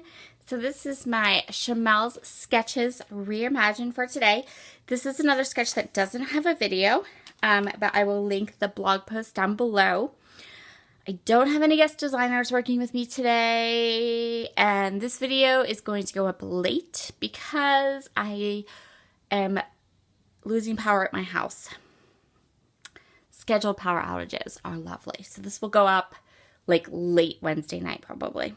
everyone. So this is my Shimelle's Sketches Reimagined for today. This is another sketch that doesn't have a video, but I will link the blog post down below. I don't have any guest designers working with me today, and this video is going to go up late because I am losing power at my house. Scheduled power outages are lovely, so this will go up like late Wednesday night probably.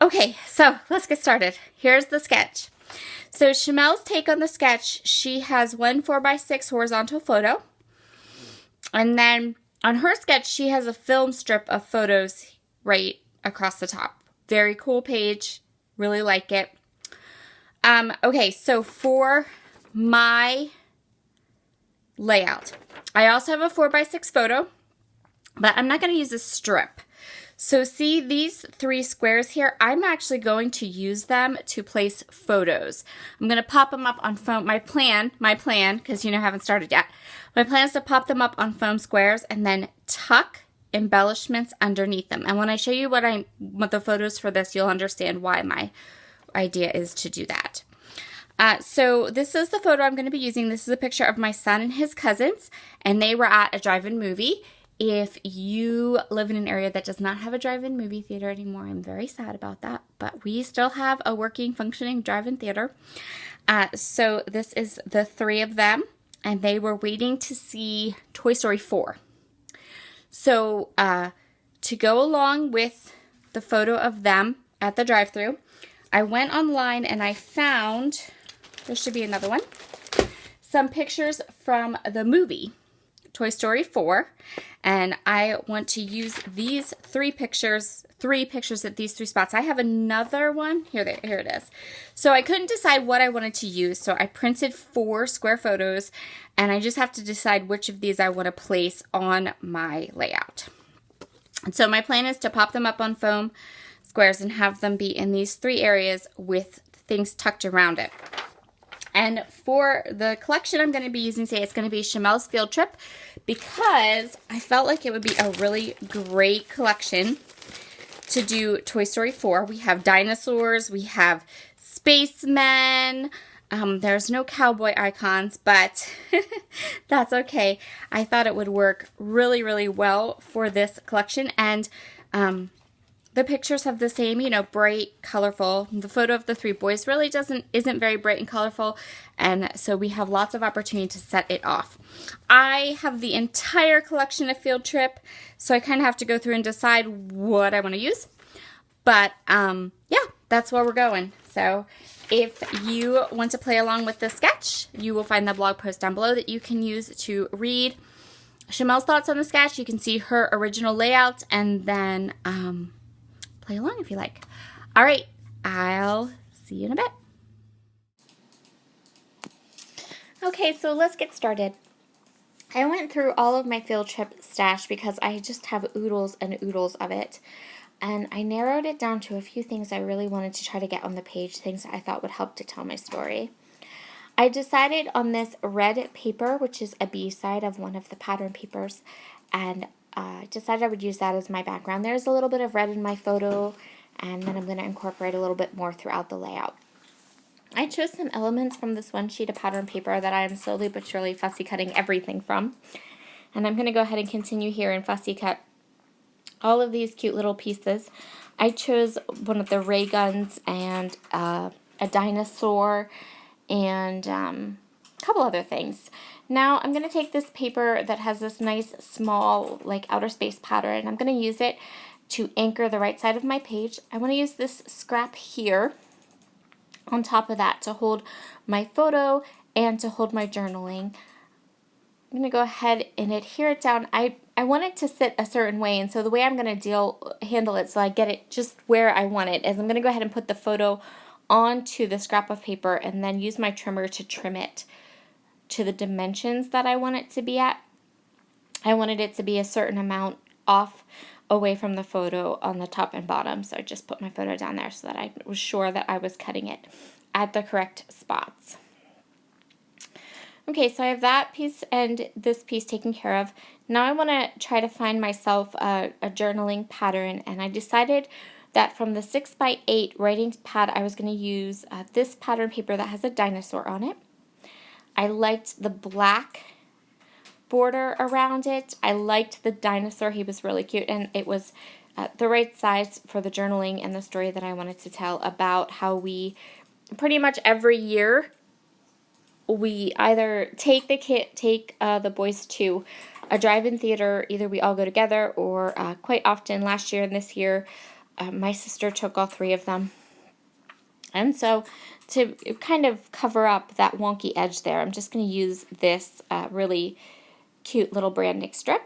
Okay, so let's get started. Here's the sketch. So Shimelle's take on the sketch, she has one 4x6 horizontal photo, and then on her sketch she has a film strip of photos right across the top. Very cool page, really like it. Okay, so for my layout, I also have a 4x6 photo, but I'm not going to use a strip. So see these three squares here? I'm actually going to use them to place photos. I'm going to pop them up on foam. My plan, because I haven't started yet. My plan is to pop them up on foam squares and then tuck embellishments underneath them. And when I show you what the photos for this, you'll understand why my idea is to do that. So this is the photo I'm going to be using. This is a picture of my son and his cousins, and they were at a drive-in movie. If you live in an area that does not have a drive-in movie theater anymore, I'm very sad about that, but we still have a working, functioning drive-in theater. So this is the three of them, and they were waiting to see Toy Story 4. So to go along with the photo of them at the drive-thru, I went online and I found, there should be another one, some pictures from the movie Toy Story 4, and I want to use these three pictures at these three spots. I have another one, here it is. So I couldn't decide what I wanted to use, so I printed 4 square photos, and I just have to decide which of these I want to place on my layout. And so my plan is to pop them up on foam squares and have them be in these 3 areas with things tucked around it. And for the collection I'm going to be using today, it's going to be Shimelle's Field Trip, because I felt like it would be a really great collection to do Toy Story 4. We have dinosaurs, we have spacemen, there's no cowboy icons, but that's okay. I thought it would work really, really well for this collection, and the pictures have the same, bright, colorful. The photo of the 3 boys really isn't very bright and colorful, and so we have lots of opportunity to set it off. I have the entire collection of Field Trip, so I kind of have to go through and decide what I want to use. But yeah, that's where we're going. So if you want to play along with this sketch, you will find the blog post down below that you can use to read Shimelle's thoughts on the sketch. You can see her original layout, and then play along if you like. All right, I'll see you in a bit. Okay, so let's get started. I went through all of my field trip stash because I just have oodles and oodles of it. And I narrowed it down to a few things I really wanted to try to get on the page, things I thought would help to tell my story. I decided on this red paper, which is a B-side of one of the pattern papers, and I decided I would use that as my background. There's a little bit of red in my photo, and then I'm going to incorporate a little bit more throughout the layout. I chose some elements from this one sheet of pattern paper that I am slowly but surely fussy cutting everything from. And I'm going to go ahead and continue here and fussy cut all of these cute little pieces. I chose one of the ray guns and a dinosaur and a couple other things. Now I'm going to take this paper that has this nice small like outer space pattern, and I'm going to use it to anchor the right side of my page. I want to use this scrap here on top of that to hold my photo and to hold my journaling. I'm going to go ahead and adhere it down. I want it to sit a certain way, and so the way I'm going to handle it so I get it just where I want it is I'm going to go ahead and put the photo onto the scrap of paper and then use my trimmer to trim it to the dimensions that I want it to be at. I wanted it to be a certain amount off away from the photo on the top and bottom, so I just put my photo down there so that I was sure that I was cutting it at the correct spots. Okay, so I have that piece and this piece taken care of. Now I want to try to find myself a journaling pattern, and I decided that from the 6x8 writing pad, I was going to use this pattern paper that has a dinosaur on it. I liked the black border around it. I liked the dinosaur. He was really cute, and it was the right size for the journaling and the story that I wanted to tell about how we pretty much every year we either take the boys to a drive-in theater. Either we all go together, or quite often last year and this year, my sister took all three of them. And so to kind of cover up that wonky edge there, I'm just going to use this really cute little branding strip.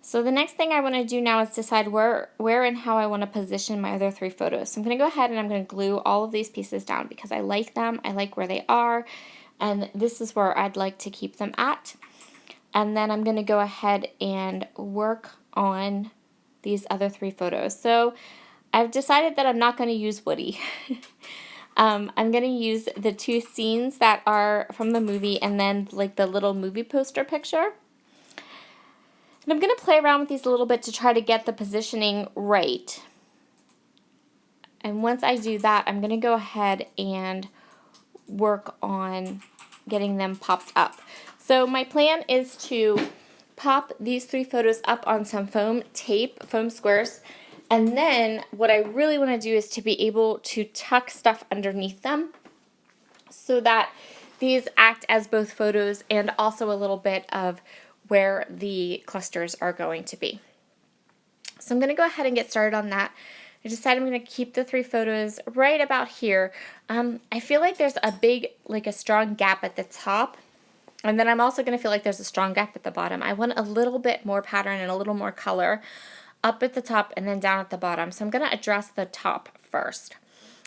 So the next thing I want to do now is decide where and how I want to position my other three photos. So I'm going to go ahead and I'm going to glue all of these pieces down because I like them. I like where they are, and this is where I'd like to keep them at. And then I'm going to go ahead and work on these other three photos. So I've decided that I'm not going to use Woody. I'm going to use the two scenes that are from the movie and then like the little movie poster picture. And I'm going to play around with these a little bit to try to get the positioning right. And once I do that, I'm going to go ahead and work on getting them popped up. So my plan is to pop these three photos up on some foam tape, foam squares. And then what I really want to do is to be able to tuck stuff underneath them so that these act as both photos and also a little bit of where the clusters are going to be. So I'm going to go ahead and get started on that. I decided I'm going to keep the three photos right about here. I feel like there's a strong gap at the top, and then I'm also going to feel like there's a strong gap at the bottom. I want a little bit more pattern and a little more color up at the top and then down at the bottom. So I'm going to address the top first.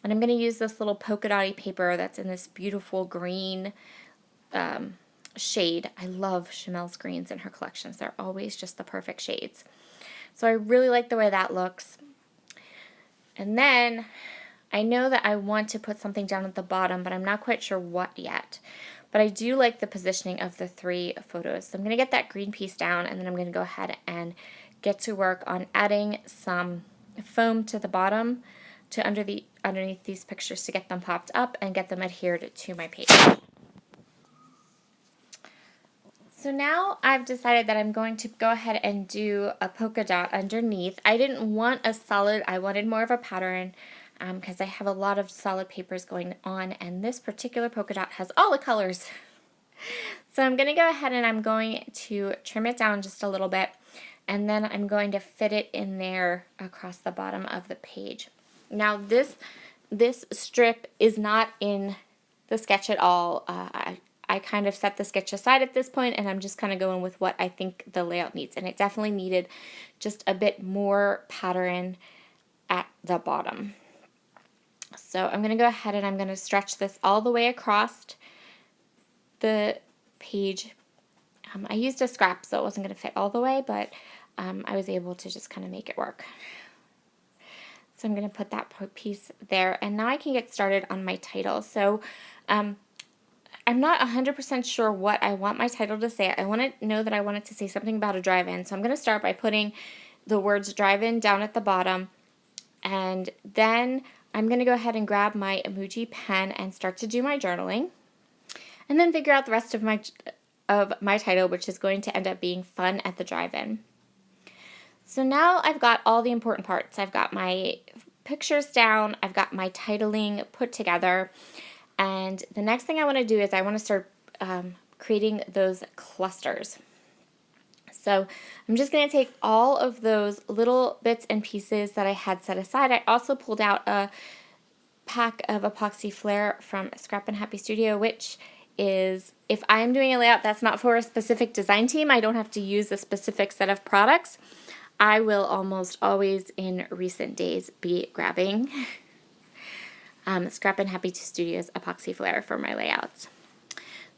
And I'm going to use this little polka dotty paper that's in this beautiful green shade. I love Shimelle's greens in her collections. They're always just the perfect shades. So I really like the way that looks. And then I know that I want to put something down at the bottom, but I'm not quite sure what yet. But I do like the positioning of the three photos. So I'm going to get that green piece down, and then I'm going to go ahead and get to work on adding some foam to the bottom to underneath these pictures to get them popped up and get them adhered to my page. So now I've decided that I'm going to go ahead and do a polka dot underneath. I didn't want a solid, I wanted more of a pattern because I have a lot of solid papers going on, and this particular polka dot has all the colors. So I'm going to go ahead and I'm going to trim it down just a little bit, and then I'm going to fit it in there across the bottom of the page. Now this strip is not in the sketch at all. I kind of set the sketch aside at this point, and I'm just kind of going with what I think the layout needs. And it definitely needed just a bit more pattern at the bottom. So I'm going to go ahead and I'm going to stretch this all the way across the page. I used a scrap, so it wasn't going to fit all the way, but I was able to just kind of make it work. So I'm going to put that piece there, and now I can get started on my title. So I'm not 100% sure what I want my title to say. I want to know that I want it to say something about a drive-in. So I'm going to start by putting the words drive-in down at the bottom. And then I'm going to go ahead and grab my emoji pen and start to do my journaling. And then figure out the rest of my title, which is going to end up being Fun at the Drive-In. So now I've got all the important parts. I've got my pictures down. I've got my titling put together. And the next thing I want to do is I want to start creating those clusters. So I'm just going to take all of those little bits and pieces that I had set aside. I also pulled out a pack of epoxy flare from Scrap and Happy Studio, which is, if I'm doing a layout that's not for a specific design team, I don't have to use a specific set of products. I will almost always in recent days be grabbing Scrap and Happy Studios epoxy flare for my layouts.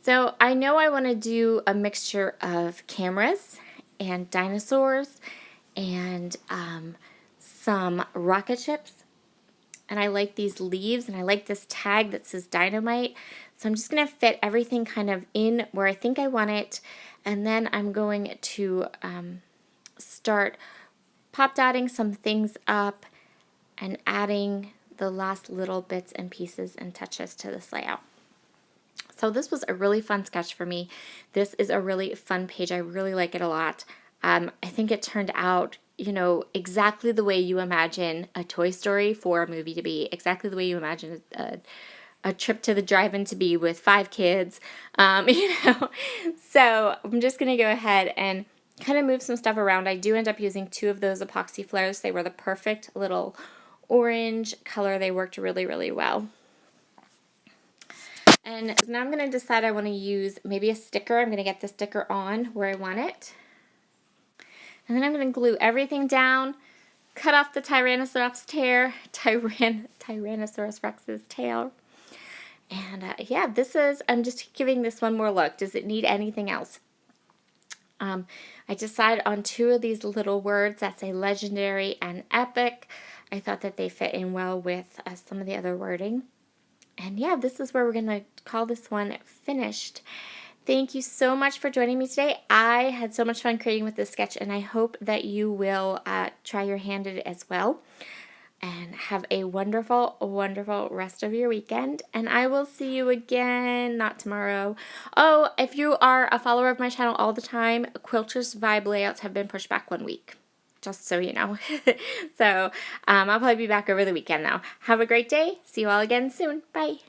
So I know I want to do a mixture of cameras and dinosaurs and some rocket ships. And I like these leaves, and I like this tag that says dynamite. So I'm just going to fit everything kind of in where I think I want it. And then I'm going to start pop dotting some things up and adding the last little bits and pieces and touches to this layout. So this was a really fun sketch for me. This is a really fun page. I really like it a lot. I think it turned out, exactly the way you imagine a Toy Story for a movie to be, exactly the way you imagine a trip to the drive-in to be with 5 kids, So I'm just going to go ahead and kind of move some stuff around. I do end up using 2 of those epoxy flares. They were the perfect little orange color. They worked really, really well. And now I'm going to decide I want to use maybe a sticker. I'm going to get the sticker on where I want it. And then I'm going to glue everything down, cut off the Tyrannosaurus Rex's tail. And yeah, I'm just giving this one more look. Does it need anything else? I decided on 2 of these little words that say legendary and epic. I thought that they fit in well with some of the other wording. And yeah, this is where we're going to call this one finished. Thank you so much for joining me today. I had so much fun creating with this sketch, and I hope that you will try your hand at it as well. And have a wonderful, wonderful rest of your weekend. And I will see you again, not tomorrow. Oh, if you are a follower of my channel all the time, Quilter's Vibe layouts have been pushed back 1 week. Just so you know. So I'll probably be back over the weekend now. Have a great day. See you all again soon. Bye.